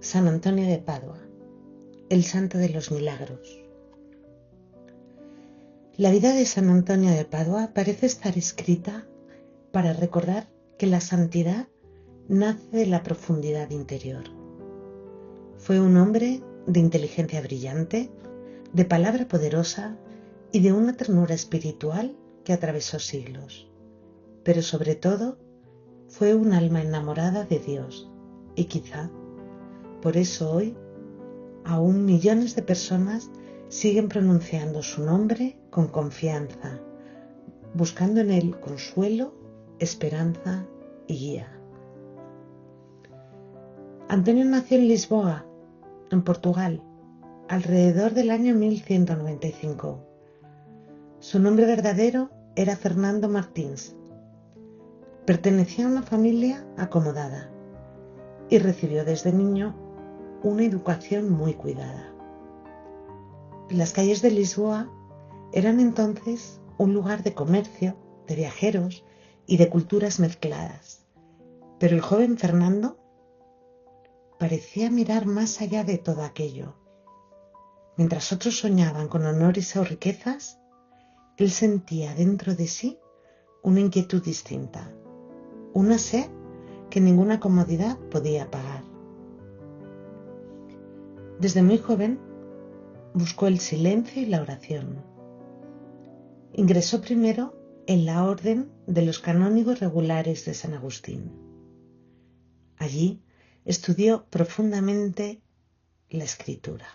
San Antonio de Padua, el santo de los milagros. La vida de San Antonio de Padua parece estar escrita para recordar que la santidad nace de la profundidad interior. Fue un hombre de inteligencia brillante, de palabra poderosa y de una ternura espiritual que atravesó siglos. Pero sobre todo, fue un alma enamorada de Dios y quizá por eso hoy aún millones de personas siguen pronunciando su nombre con confianza, buscando en él consuelo, esperanza y guía. Antonio nació en Lisboa, en Portugal, alrededor del año 1195. Su nombre verdadero era Fernando Martins. Pertenecía a una familia acomodada y recibió desde niño una educación muy cuidada. Las calles de Lisboa eran entonces un lugar de comercio, de viajeros y de culturas mezcladas. Pero el joven Fernando parecía mirar más allá de todo aquello. Mientras otros soñaban con honores o riquezas, él sentía dentro de sí una inquietud distinta, una sed que ninguna comodidad podía apagar. Desde muy joven buscó el silencio y la oración. Ingresó primero en la orden de los canónigos regulares de San Agustín. Allí estudió profundamente la escritura.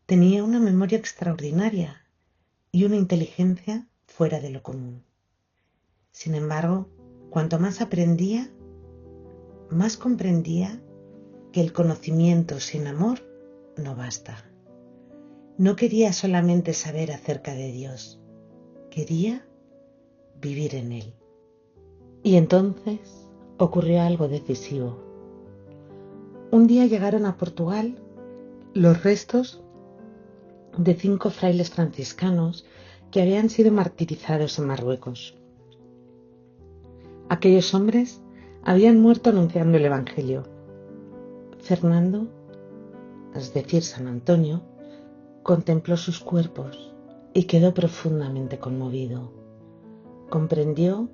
Tenía una memoria extraordinaria y una inteligencia fuera de lo común. Sin embargo, cuanto más aprendía, más comprendía que el conocimiento sin amor no basta. No quería solamente saber acerca de Dios, quería vivir en Él. Y entonces ocurrió algo decisivo. Un día llegaron a Portugal los restos de 5 frailes franciscanos que habían sido martirizados en Marruecos. Aquellos hombres habían muerto anunciando el Evangelio. Fernando, es decir, San Antonio, contempló sus cuerpos y quedó profundamente conmovido. Comprendió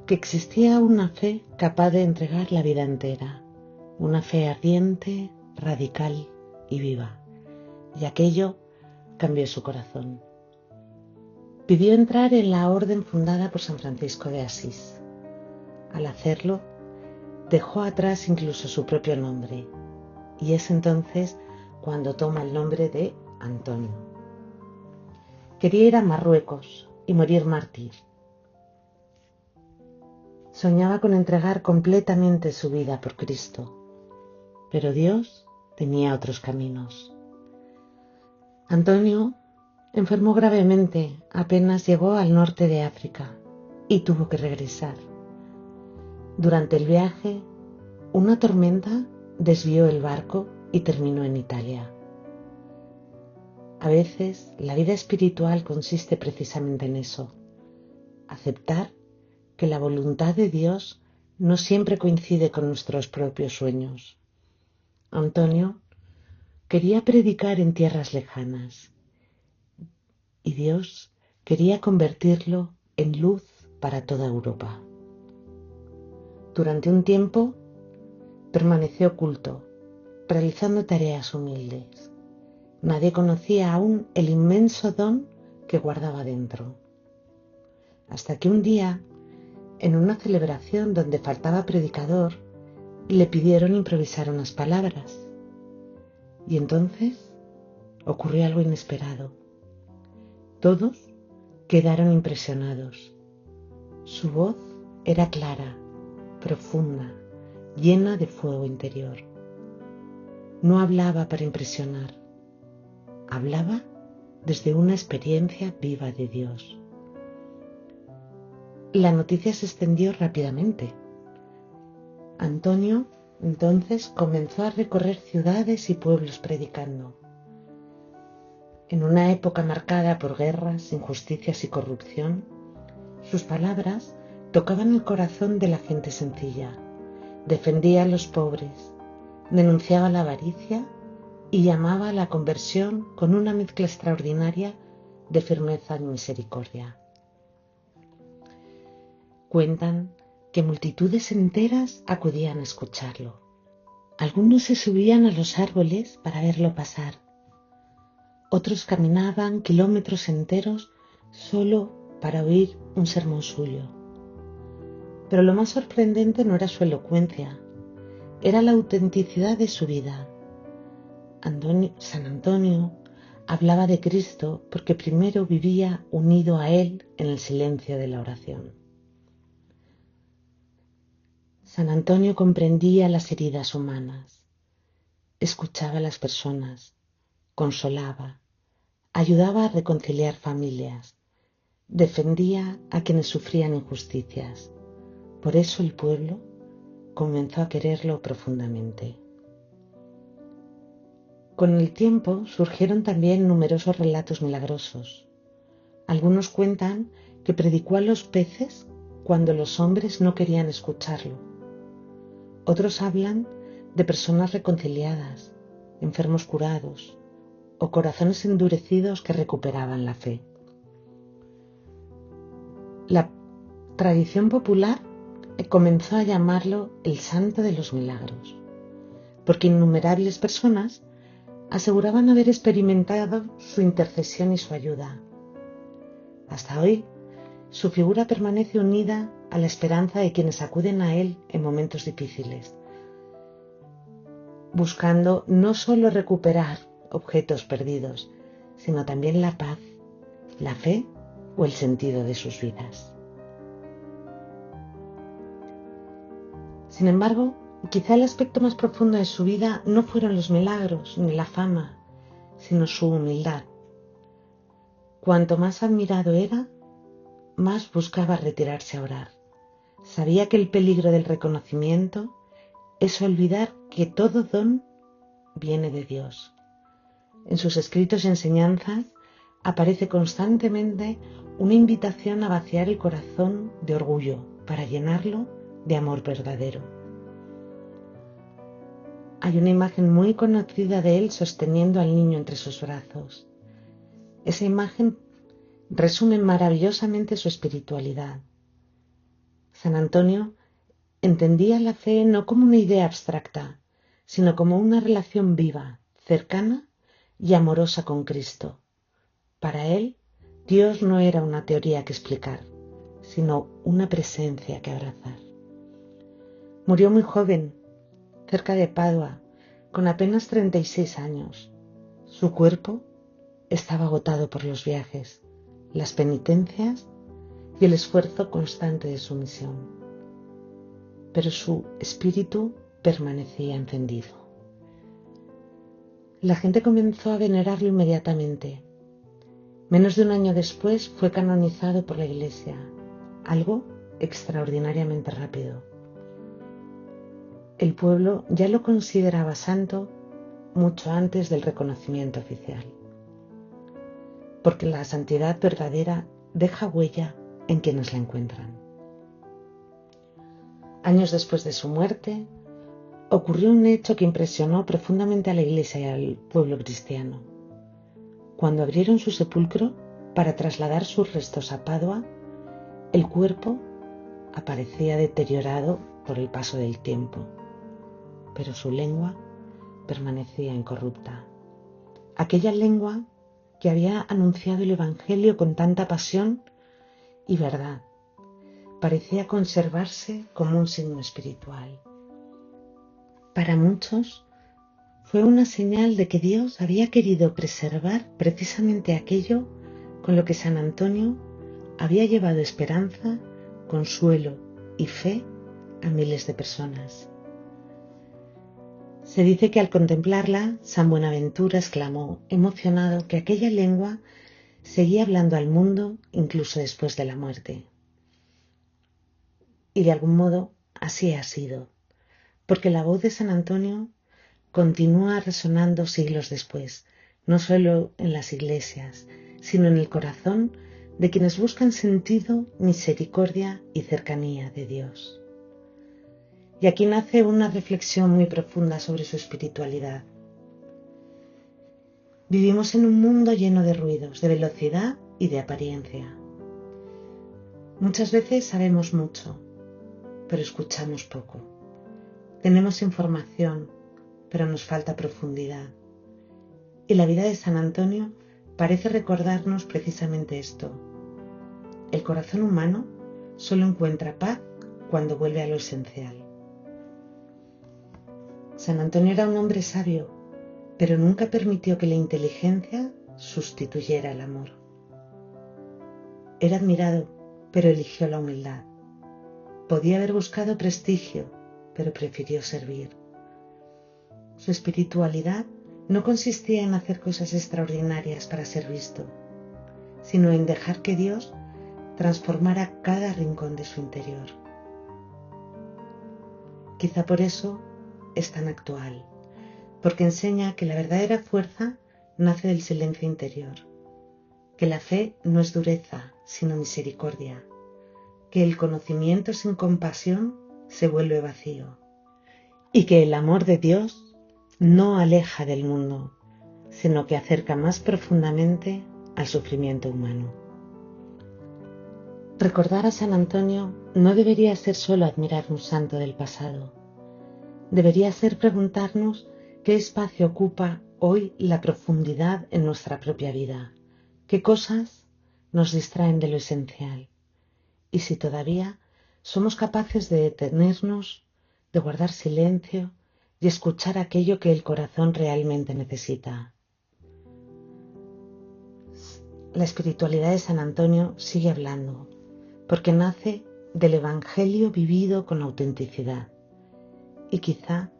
que existía una fe capaz de entregar la vida entera, una fe ardiente, radical y viva, y aquello cambió su corazón. Pidió entrar en la orden fundada por San Francisco de Asís. Al hacerlo, dejó atrás incluso su propio nombre, y es entonces cuando toma el nombre de Antonio. Quería ir a Marruecos y morir mártir. Soñaba con entregar completamente su vida por Cristo, pero Dios tenía otros caminos. Antonio enfermó gravemente apenas llegó al norte de África y tuvo que regresar. Durante el viaje, una tormenta desvió el barco y terminó en Italia. A veces, la vida espiritual consiste precisamente en eso, aceptar que la voluntad de Dios no siempre coincide con nuestros propios sueños. Antonio quería predicar en tierras lejanas y Dios quería convertirlo en luz para toda Europa. Durante un tiempo permaneció oculto, realizando tareas humildes. Nadie conocía aún el inmenso don que guardaba dentro. Hasta que un día, en una celebración donde faltaba predicador, le pidieron improvisar unas palabras. Y entonces ocurrió algo inesperado. Todos quedaron impresionados. Su voz era clara, profunda, llena de fuego interior. No hablaba para impresionar, hablaba desde una experiencia viva de Dios. La noticia se extendió rápidamente. Antonio entonces comenzó a recorrer ciudades y pueblos predicando. En una época marcada por guerras, injusticias y corrupción, sus palabras tocaban el corazón de la gente sencilla, defendía a los pobres, denunciaba la avaricia y llamaba a la conversión con una mezcla extraordinaria de firmeza y misericordia. Cuentan que multitudes enteras acudían a escucharlo. Algunos se subían a los árboles para verlo pasar. Otros caminaban kilómetros enteros solo para oír un sermón suyo. Pero lo más sorprendente no era su elocuencia, era la autenticidad de su vida. San Antonio hablaba de Cristo porque primero vivía unido a Él en el silencio de la oración. San Antonio comprendía las heridas humanas, escuchaba a las personas, consolaba, ayudaba a reconciliar familias, defendía a quienes sufrían injusticias. Por eso el pueblo comenzó a quererlo profundamente. Con el tiempo surgieron también numerosos relatos milagrosos. Algunos cuentan que predicó a los peces cuando los hombres no querían escucharlo. Otros hablan de personas reconciliadas, enfermos curados o corazones endurecidos que recuperaban la fe. La tradición popular comenzó a llamarlo el Santo de los Milagros, porque innumerables personas aseguraban haber experimentado su intercesión y su ayuda. Hasta hoy, su figura permanece unida a la esperanza de quienes acuden a él en momentos difíciles, buscando no solo recuperar objetos perdidos, sino también la paz, la fe o el sentido de sus vidas. Sin embargo, quizá el aspecto más profundo de su vida no fueron los milagros ni la fama, sino su humildad. Cuanto más admirado era, más buscaba retirarse a orar. Sabía que el peligro del reconocimiento es olvidar que todo don viene de Dios. En sus escritos y enseñanzas aparece constantemente una invitación a vaciar el corazón de orgullo para llenarlo de amor verdadero. Hay una imagen muy conocida de él sosteniendo al niño entre sus brazos. Esa imagen resume maravillosamente su espiritualidad. San Antonio entendía la fe no como una idea abstracta, sino como una relación viva, cercana y amorosa con Cristo. Para él, Dios no era una teoría que explicar, sino una presencia que abrazar. Murió muy joven, cerca de Padua, con apenas 36 años. Su cuerpo estaba agotado por los viajes, las penitencias y el esfuerzo constante de su misión. Pero su espíritu permanecía encendido. La gente comenzó a venerarlo inmediatamente. Menos de un año después fue canonizado por la Iglesia, algo extraordinariamente rápido. El pueblo ya lo consideraba santo mucho antes del reconocimiento oficial, porque la santidad verdadera deja huella en quienes la encuentran. Años después de su muerte, ocurrió un hecho que impresionó profundamente a la Iglesia y al pueblo cristiano. Cuando abrieron su sepulcro para trasladar sus restos a Padua, el cuerpo aparecía deteriorado por el paso del tiempo, pero su lengua permanecía incorrupta. Aquella lengua que había anunciado el Evangelio con tanta pasión y verdad, parecía conservarse como un signo espiritual. Para muchos fue una señal de que Dios había querido preservar precisamente aquello con lo que San Antonio había llevado esperanza, consuelo y fe a miles de personas. Se dice que al contemplarla, San Buenaventura exclamó, emocionado, que aquella lengua seguía hablando al mundo incluso después de la muerte. Y de algún modo así ha sido, porque la voz de San Antonio continúa resonando siglos después, no solo en las iglesias, sino en el corazón de quienes buscan sentido, misericordia y cercanía de Dios. y aquí nace una reflexión muy profunda sobre su espiritualidad. Vivimos en un mundo lleno de ruidos, de velocidad y de apariencia. Muchas veces sabemos mucho, pero escuchamos poco. Tenemos información, pero nos falta profundidad. Y la vida de San Antonio parece recordarnos precisamente esto. El corazón humano solo encuentra paz cuando vuelve a lo esencial. San Antonio era un hombre sabio, pero nunca permitió que la inteligencia sustituyera el amor. Era admirado, pero eligió la humildad. Podía haber buscado prestigio, pero prefirió servir. Su espiritualidad no consistía en hacer cosas extraordinarias para ser visto, sino en dejar que Dios transformara cada rincón de su interior. Quizá por eso es tan actual, porque enseña que la verdadera fuerza nace del silencio interior, que la fe no es dureza, sino misericordia, que el conocimiento sin compasión se vuelve vacío, y que el amor de Dios no aleja del mundo, sino que acerca más profundamente al sufrimiento humano. Recordar a San Antonio no debería ser solo admirar un santo del pasado. Debería ser preguntarnos qué espacio ocupa hoy la profundidad en nuestra propia vida, qué cosas nos distraen de lo esencial, y si todavía somos capaces de detenernos, de guardar silencio y escuchar aquello que el corazón realmente necesita. La espiritualidad de San Antonio sigue hablando, porque nace del Evangelio vivido con autenticidad. Y quizá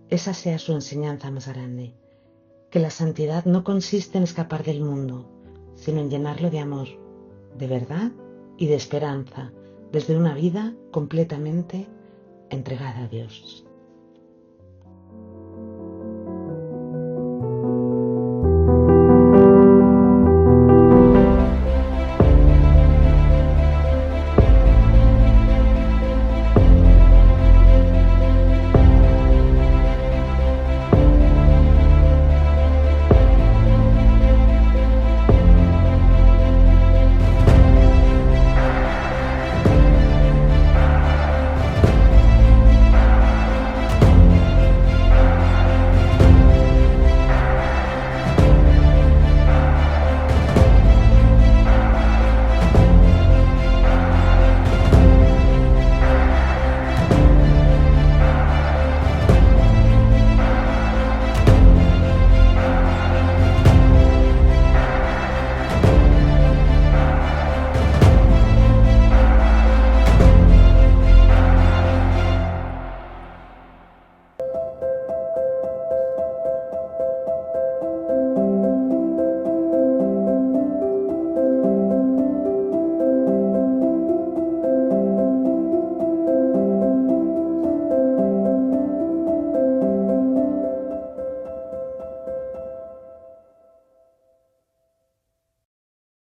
esa sea su enseñanza más grande, que la santidad no consiste en escapar del mundo, sino en llenarlo de amor, de verdad y de esperanza, desde una vida completamente entregada a Dios.